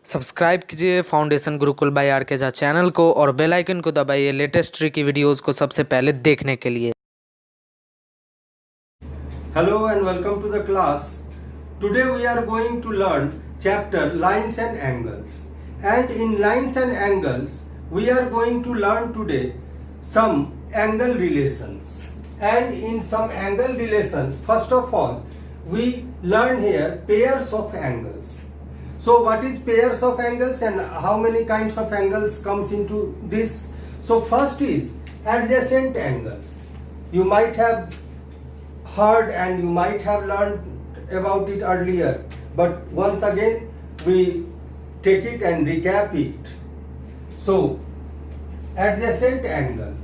Subscribe कीजिए foundation Gurukul bye are के Jha channel को और बेल आइकन को दबाइए लेटेस्ट ट्री की वीडियोस को सबसे पहले देखने के लिए। Hello and welcome to the class. Today we are going to learn chapter Lines and Angles. And in Lines and Angles, we are going to learn today some angle relations. And in some angle relations, first of all, we learn here pairs of angles. So what is pairs of angles and how many kinds of angles comes into this? So first is adjacent angles. You might have heard and you might have learned about it earlier, but once again we take it and recap it. So adjacent angle,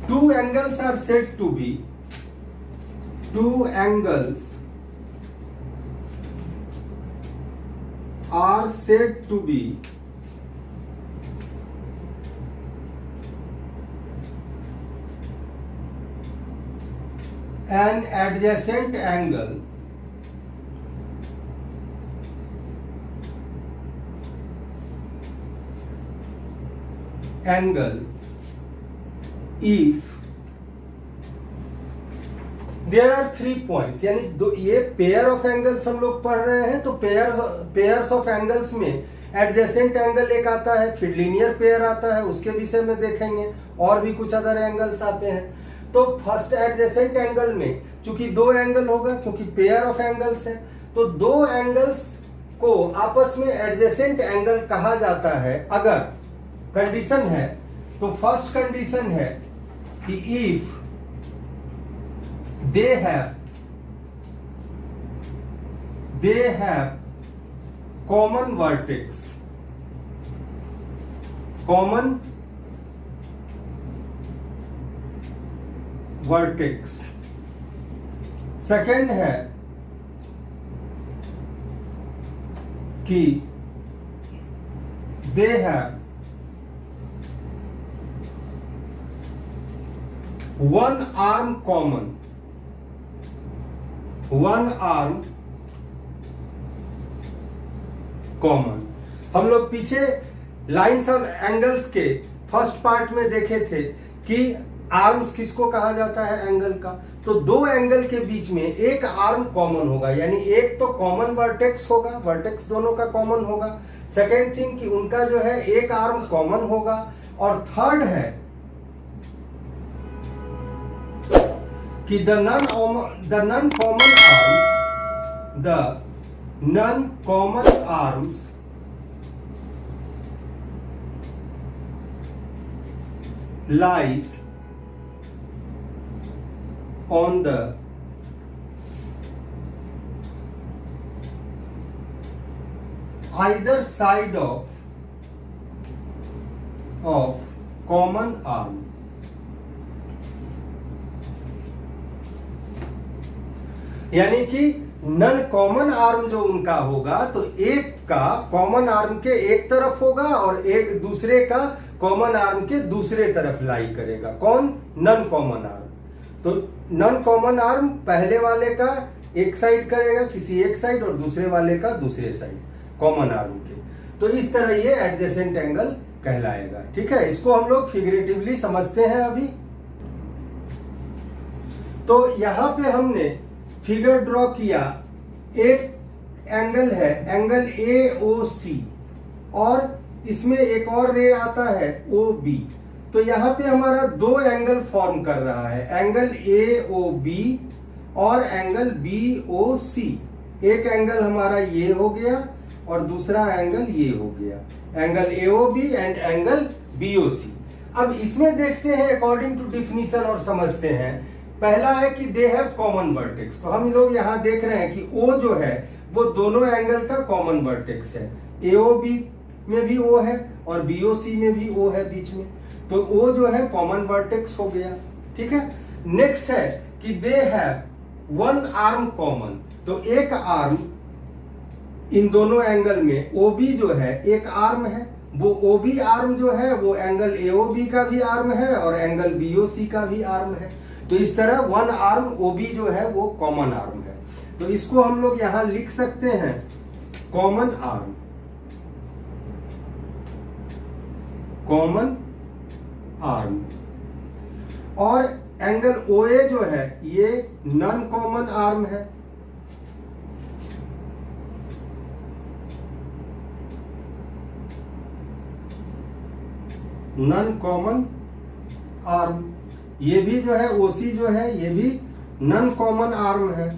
two angles are said to be an adjacent angle if there are 3 points, यानी ये pair of angles हम लोग पढ़ रहे हैं। तो pairs of angles में adjacent angle एक आता है, फिर लीनियर पेयर आता है, उसके विषय में देखेंगे, और भी कुछ अदर एंगल्स आते हैं। तो फर्स्ट एडजेसेंट एंगल में चूंकि 2 एंगल होगा, क्योंकि पेयर ऑफ एंगल्स है, तो 2 एंगल्स को आपस में एडजेसेंट एंगल कहा जाता है। अगर कंडीशन है तो फर्स्ट कंडीशन है कि if they have common vertex, second है कि they have one arm common, हम लोग पीछे लाइंस और एंगल्स के फर्स्ट पार्ट में देखे थे कि आर्म्स किसको कहा जाता है एंगल का। तो 2 एंगल के बीच में एक आर्म कॉमन होगा, यानी एक तो कॉमन वर्टेक्स होगा, वर्टेक्स दोनों का कॉमन होगा। सेकेंड थिंग कि उनका जो है एक आर्म कॉमन होगा। और थर्ड है कि the non-common arms lies on the either side of common arm। यानी कि नन कॉमन आर्म जो उनका होगा, तो एक का कॉमन आर्म के एक तरफ होगा और एक दूसरे का कॉमन आर्म के दूसरे तरफ लाई करेगा। कौन? Non common arm. तो नन कॉमन आर्म पहले वाले का एक साइड करेगा, किसी एक साइड, और दूसरे वाले का दूसरे साइड, कॉमन आर्म के। तो इस तरह ये एडजेसेंट एंगल कहलाएगा। ठीक है, इसको हम लोग फिगरेटिवली समझते हैं अभी। तो यहां पे हमने फिगर ड्रॉ किया, एक एंगल है एंगल AOC, और इसमें एक और रे आता है OB। तो यहां पे हमारा 2 एंगल फॉर्म कर रहा है, एंगल AOB और एंगल BOC। एक एंगल हमारा ये हो गया और दूसरा एंगल ये हो गया, angle AOB and angle BOC। अब इसमें देखते हैं अकॉर्डिंग टू डिफिनीशन और समझते हैं। पहला है कि दे हैव कॉमन वर्टेक्स। तो हम लोग यहां देख रहे हैं कि O जो है वो दोनों एंगल का कॉमन वर्टेक्स है। AOB में भी O है और BOC में भी O है बीच में, तो O जो है कॉमन वर्टेक्स हो गया। ठीक है, नेक्स्ट है कि they have one arm common. तो एक आर्म इन दोनों एंगल में OB जो है एक आर्म है, वो OB आर्म जो है वो एंगल AOB का भी आर्म है और एंगल BOC का भी आर्म है। तो इस तरह वन आर्म OB जो है वो कॉमन आर्म है। तो इसको हम लोग यहां लिख सकते हैं कॉमन आर्म, कॉमन आर्म। और एंगल OA जो है ये नॉन कॉमन आर्म है। नॉन कॉमन आर्म, ये भी जो है OC जो है ये भी नॉन कॉमन आर्म है।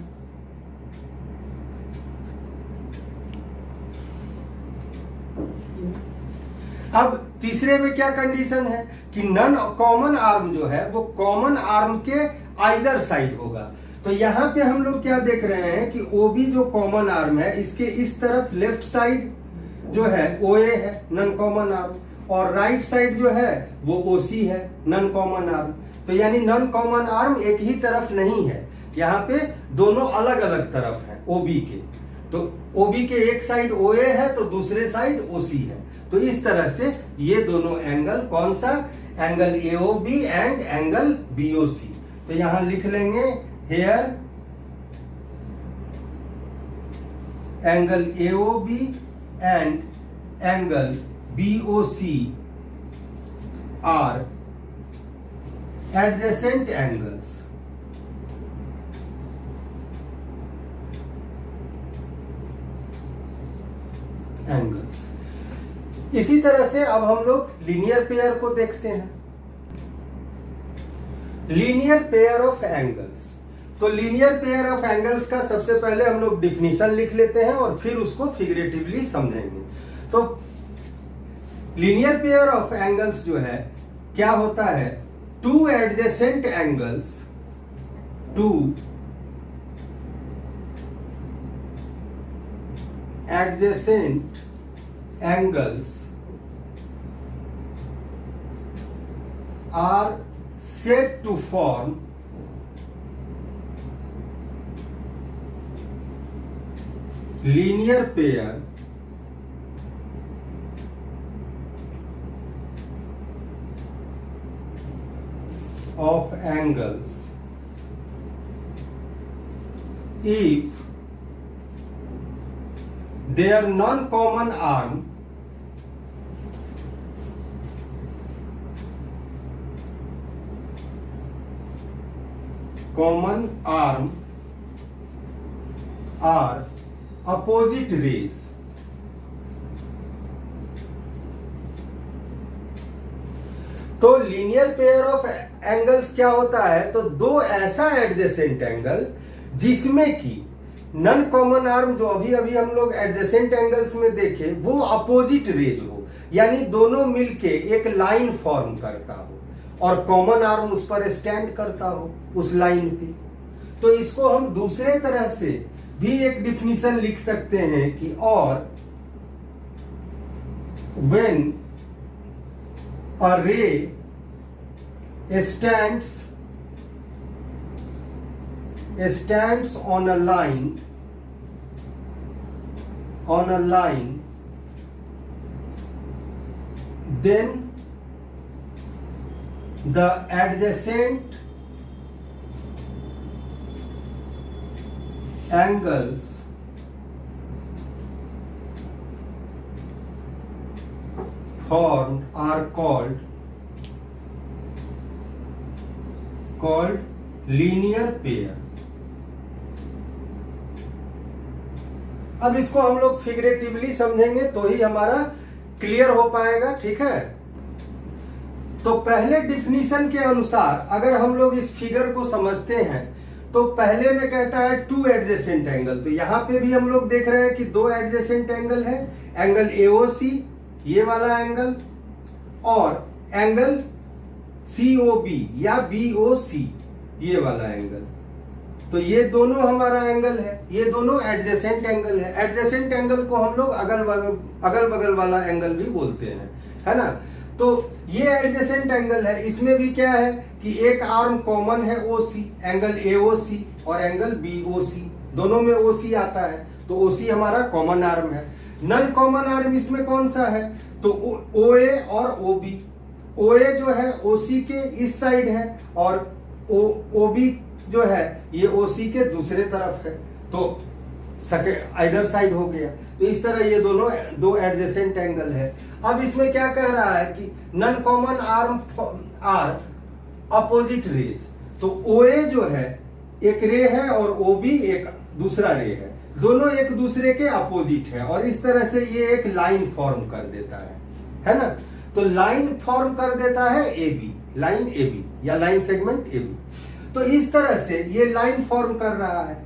अब तीसरे में क्या कंडीशन है कि नॉन कॉमन आर्म जो है वो कॉमन आर्म के आइदर साइड होगा। तो यहां पे हम लोग क्या देख रहे हैं कि OB जो कॉमन आर्म है इसके इस तरफ लेफ्ट साइड जो है OA है नॉन कॉमन आर्म, और राइट साइड जो है वो OC है नॉन कॉमन आर्म। तो यानी नॉन कॉमन आर्म एक ही तरफ नहीं है, यहाँ पे दोनों अलग अलग तरफ है OB के। तो OB के एक साइड OA है तो दूसरे साइड OC है। तो इस तरह से ये दोनों एंगल, कौन सा, angle AOB and angle BOC। तो यहां लिख लेंगे here angle AOB and angle BOC are adjacent angles. इसी तरह से अब हम लोग लीनियर पेयर को देखते हैं। Linear pair of angles. तो लीनियर पेयर ऑफ एंगल्स का सबसे पहले हम लोग डिफिनीशन लिख लेते हैं और फिर उसको फिगरेटिवली समझेंगे। तो लीनियर पेयर ऑफ एंगल्स जो है क्या होता है, two adjacent angles, two adjacent angles are said to form linear pair of angles if their non-common arm are opposite rays। तो लीनियर पेयर ऑफ एंगल्स क्या होता है, तो दो ऐसा एडजेसेंट एंगल जिसमें कि नॉन कॉमन आर्म जो अभी अभी हम लोग एडजेसेंट एंगल्स में देखे वो अपोजिट रेज हो, यानी दोनों मिलके एक लाइन फॉर्म करता हो और कॉमन आर्म उस पर स्टैंड करता हो उस लाइन पे। तो इसको हम दूसरे तरह से भी एक डिफिनीशन लिख सकते हैं कि और व्हेन अ रे stands on a line, then the adjacent angles formed are called linear pair। अब इसको हम लोग फिगरेटिवली समझेंगे तो ही हमारा क्लियर हो पाएगा, ठीक है। तो पहले डिफिनीशन के अनुसार अगर हम लोग इस फिगर को समझते हैं तो पहले में कहता है टू एडजेसेंट एंगल। तो यहां पे भी हम लोग देख रहे हैं कि दो एडजेसेंट एंगल है, एंगल AOC ये वाला एंगल और एंगल COB या BOC ये वाला एंगल। तो ये दोनों हमारा एंगल है, ये दोनों एडजेसेंट एंगल है। एडजेसेंट एंगल को हम लोग अगल बगल वाला एंगल भी बोलते हैं, है ना। तो ये एडजेसेंट एंगल है, इसमें भी क्या है कि एक आर्म कॉमन है OC, एंगल AOC और एंगल BOC, दोनों में OC आता है। तो ओसी हमारा कॉमन आर्म है। नन कॉमन आर्म इसमें कौन सा है, तो ओए और ओबी। ओए जो है ओसी के इस साइड है और ओबी जो है ये ओसी के दूसरे तरफ है, तो आइदर साइड हो गया। तो इस तरह ये दोनों दो एडजेसेंट एंगल है। अब इसमें क्या कह रहा है कि non common arm are opposite rays. तो ओए जो है एक रे है और ओबी एक दूसरा रे है, दोनों एक दूसरे के अपोजिट है, और इस तरह से ये एक लाइन फॉर्म कर देता है ना। तो लाइन फॉर्म कर देता है एबी, लाइन एबी या लाइन सेगमेंट एबी। तो इस तरह से ये लाइन फॉर्म कर रहा है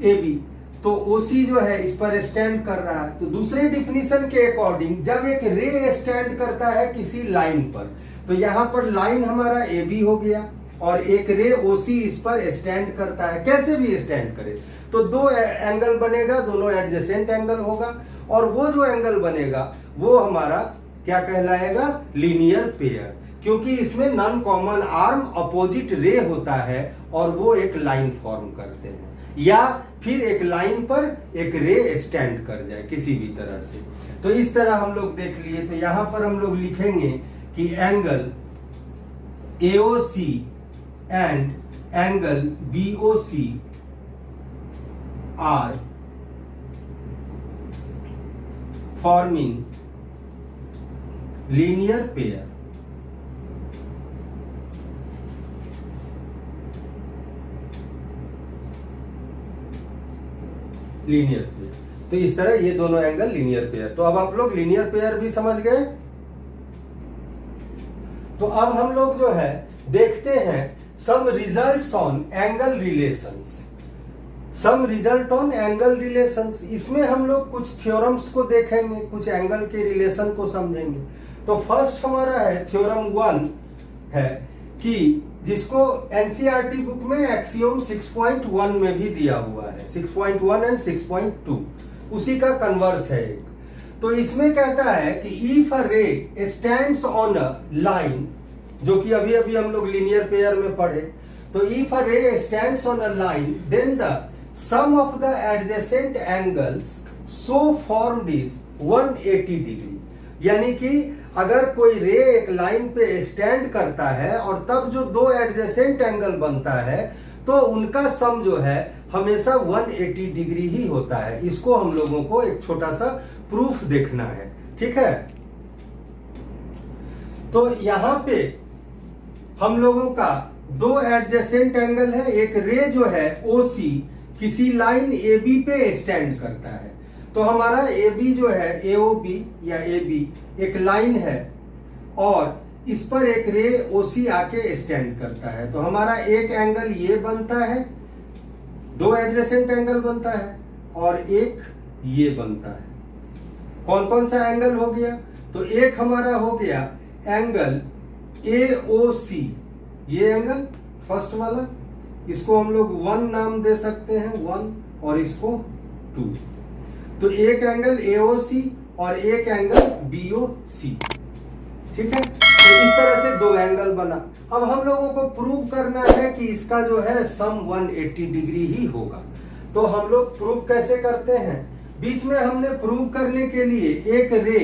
एबी, तो ओसी जो है इस पर स्टैंड कर रहा है। तो दूसरे डिफिनीशन के अकॉर्डिंग जब एक रे स्टैंड करता है किसी लाइन पर, तो यहां पर लाइन हमारा एबी हो गया और एक रे ओसी इस पर स्टैंड करता है। कैसे भी स्टैंड करे तो दो एंगल बनेगा, दोनों एडजेसेंट एंगल होगा, और वो जो एंगल बनेगा वो हमारा क्या कहलाएगा, लीनियर पेयर, क्योंकि इसमें non common arm opposite ray होता है और वो एक लाइन फॉर्म करते हैं, या फिर एक लाइन पर एक रे स्टैंड कर जाए किसी भी तरह से। तो इस तरह हम लोग देख लिए। तो यहां पर हम लोग लिखेंगे कि angle AOC and angle BOC are forming linear pair. Linear pair, तो इस तरह ये दोनों एंगल लीनियर पेयर। तो अब आप लोग लीनियर पेयर भी समझ गए। तो अब हम लोग जो है देखते हैं some results on angle relations. Some result on angle relations, इसमें हम लोग कुछ थ्योरम्स को देखेंगे, कुछ एंगल के रिलेशन को समझेंगे। तो फर्स्ट हमारा है थ्योरम 1 है कि जिसको एनसीईआरटी बुक में एक्सियोम 6.1 में भी दिया हुआ है, 6.1 एंड 6.2 उसी का कन्वर्स है एक। तो इसमें कहता है कि if a ray stands on a line, जो कि अभी अभी हम लोग लीनियर पेयर में पढ़े, तो if a ray stands on a line then the sum of the adjacent angles so formed is 180 degree. यानी कि अगर कोई रे एक लाइन पे स्टैंड करता है और तब जो दो एडजेसेंट एंगल बनता है तो उनका सम जो है हमेशा 180 डिग्री ही होता है। इसको हम लोगों को एक छोटा सा प्रूफ देखना है, ठीक है। तो यहां पे हम लोगों का दो एडजेसेंट एंगल है, एक रे जो है OC किसी लाइन AB पे स्टैंड करता है। तो हमारा AB जो है AOB या AB एक लाइन है और इस पर एक रे OC आके स्टैंड करता है। तो हमारा एक एंगल ये बनता है, दो एडजेसेंट एंगल बनता है, और एक ये बनता है। कौन कौन सा एंगल हो गया, तो एक हमारा हो गया एंगल AOC, ये एंगल फर्स्ट वाला, इसको हम लोग 1 नाम दे सकते हैं, 1, और इसको 2। तो एक एंगल AOC और एक एंगल BOC, ठीक है। तो इस तरह से दो एंगल बना। अब हम लोगों को प्रूव करना है कि इसका जो है सम 180 डिग्री ही होगा। तो हम लोग प्रूव कैसे करते हैं, बीच में हमने प्रूव करने के लिए एक रे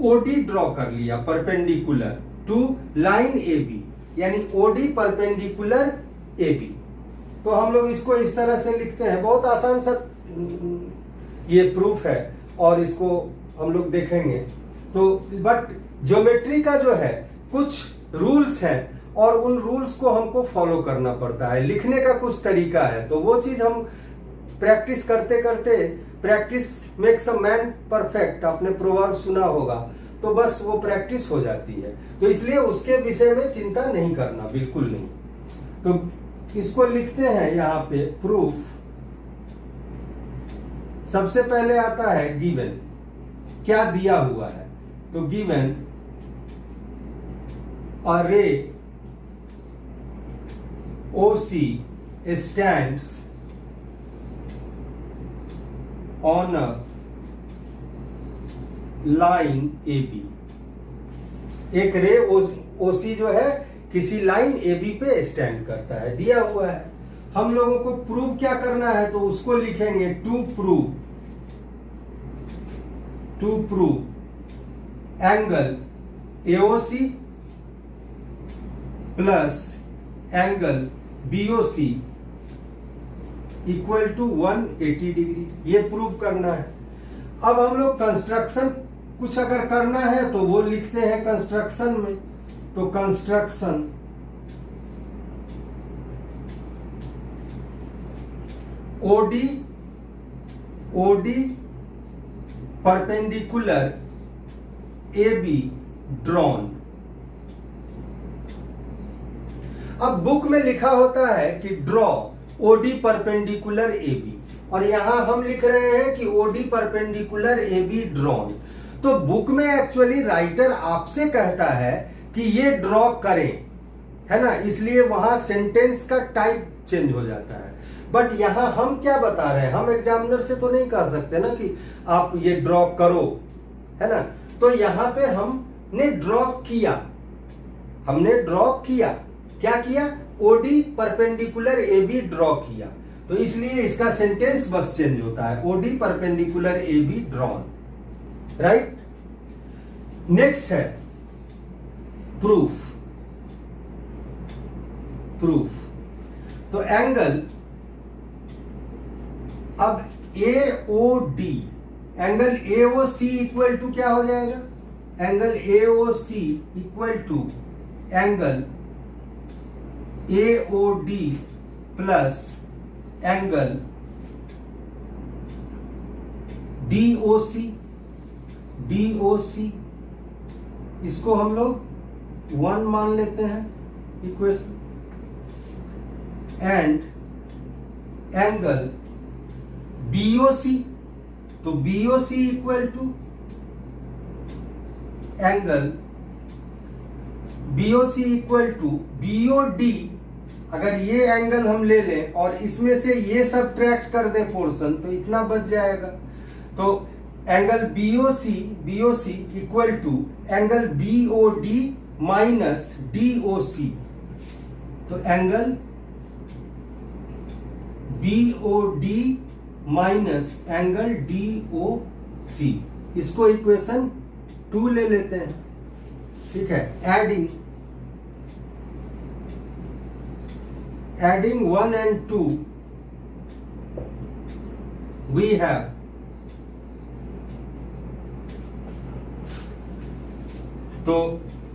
OD ड्रॉ कर लिया परपेंडिकुलर टू लाइन AB, यानी OD परपेंडिकुलर AB। तो हम लोग इसको इस तरह से लिखते हैं, बहुत आसान सा ये प्रूफ है और इसको हम लोग देखेंगे। तो बट ज्योमेट्री का जो है कुछ रूल्स हैं और उन रूल्स को हमको फॉलो करना पड़ता है, लिखने का कुछ तरीका है। तो वो चीज हम प्रैक्टिस करते करते, practice makes a man perfect, आपने प्रोवर्ब सुना होगा, तो बस वो प्रैक्टिस हो जाती है। तो इसलिए उसके विषय में चिंता नहीं करना, बिल्कुल नहीं। तो इसको लिखते हैं यहाँ पे प्रूफ। सबसे पहले आता है गिवन, क्या दिया हुआ है, तो गिवन अ रे OC stands on a line AB। एक रे OC जो है किसी लाइन AB पे स्टैंड करता है, दिया हुआ है। हम लोगों को प्रूव क्या करना है, तो उसको लिखेंगे to prove angle AOC plus angle BOC equal to 180 degree, ये प्रूव करना है। अब हम लोग कंस्ट्रक्शन कुछ अगर करना है तो वो लिखते हैं कंस्ट्रक्शन में, तो construction OD perpendicular AB drawn. अब बुक में लिखा होता है कि ड्रॉ OD परपेंडिकुलर AB, और यहां हम लिख रहे हैं कि OD परपेंडिकुलर AB ड्रॉन। तो बुक में एक्चुअली राइटर आपसे कहता है कि ये ड्रॉ करें, है ना, इसलिए वहां सेंटेंस का टाइप चेंज हो जाता है। बट यहां हम क्या बता रहे हैं, हम एग्जामिनर से तो नहीं कह सकते ना कि आप ये ड्रॉ करो, है ना। तो यहां पे हमने ड्रॉ किया, क्या किया, OD परपेंडिकुलर AB ड्रॉ किया, तो इसलिए इसका सेंटेंस बस चेंज होता है, OD perpendicular AB drawn, right. Next है प्रूफ। तो एंगल, अब AOD angle AOC equal to क्या हो जाएगा, angle AOC equal to angle AOD plus angle DOC, इसको हम लोग 1 मान लेते हैं इक्वेशन, एंड एंगल BOC, तो BOC equal to angle BOC equal to BOD। अगर ये एंगल हम ले लें और इसमें से ये सब्ट्रैक्ट कर दें पोर्शन, तो इतना बच जाएगा। तो angle BOC equal to angle BOD minus DOC, तो angle BOD minus angle DOC, इसको इक्वेशन 2 ले लेते हैं, ठीक है। एडिंग 1 and 2 we have तो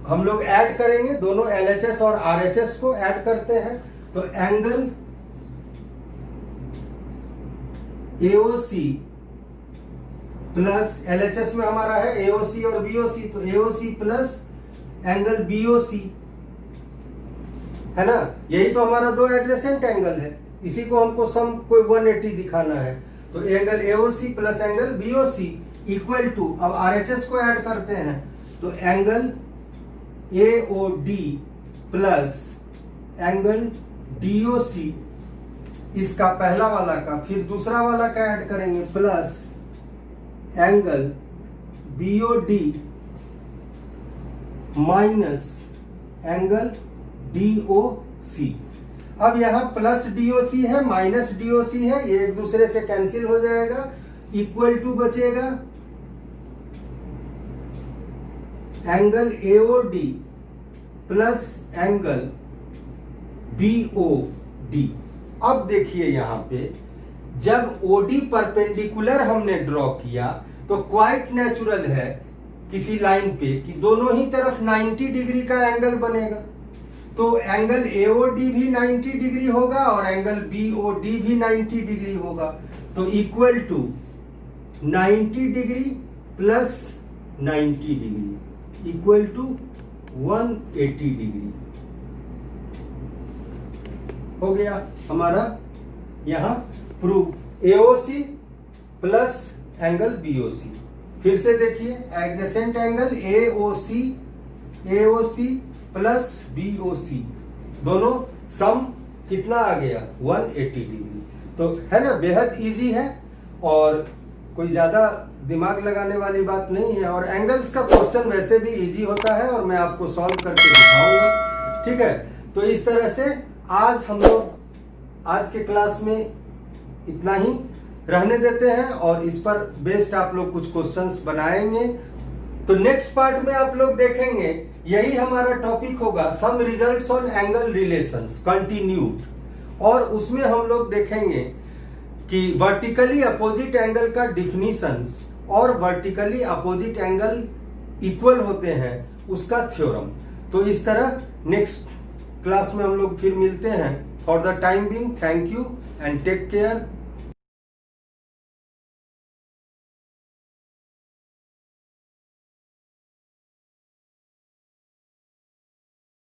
हम लोग ऐड करेंगे दोनों LHS और RHS को ऐड करते हैं, तो एंगल AOC प्लस LHS में हमारा है AOC और BOC, तो AOC प्लस एंगल BOC, है ना, यही तो हमारा दो एडजेसेंट एंगल है, इसी को हमको सम कोई 180 दिखाना है। तो angle AOC plus angle BOC equal to, अब RHS को ऐड करते हैं, तो angle AOD plus angle DOC, इसका पहला वाला का, फिर दूसरा वाला का ऐड करेंगे, plus angle BOD minus angle DOC। अब यहां प्लस DOC है माइनस DOC है, ये एक दूसरे से कैंसिल हो जाएगा, इक्वल टू बचेगा angle AOD plus angle BOD। अब देखिए यहां पे जब OD परपेंडिकुलर हमने ड्रॉ किया तो क्वाइट नेचुरल है किसी लाइन पे कि दोनों ही तरफ 90 डिग्री का एंगल बनेगा, तो एंगल AOD भी 90 डिग्री होगा और एंगल BOD भी 90 डिग्री होगा, तो equal to 90 degree plus 90 degree equal to 180 degree हो गया हमारा यहां proof AOC plus angle BOC। फिर से देखिए adjacent angle AOC plus BOC, दोनों सम कितना आ गया 180 डिग्री। तो है ना, बेहद इजी है और कोई ज्यादा दिमाग लगाने वाली बात नहीं है, और एंगल्स का क्वेश्चन वैसे भी इजी होता है और मैं आपको सॉल्व करके दिखाऊंगा, ठीक है। तो इस तरह से आज हम लोग आज के क्लास में इतना ही रहने देते हैं और इस पर बेस्ड आप लोग कुछ क्वेश्चंस बनाएंगे। तो नेक्स्ट पार्ट में आप लोग देखेंगे, यही हमारा टॉपिक होगा some results on angle relations continued, और उसमें हम लोग देखेंगे कि वर्टिकली अपोजिट एंगल का डिफिनीशंस और वर्टिकली अपोजिट एंगल इक्वल होते हैं उसका थ्योरम। तो इस तरह नेक्स्ट क्लास में हम लोग फिर मिलते हैं। For the time being thank you and take care.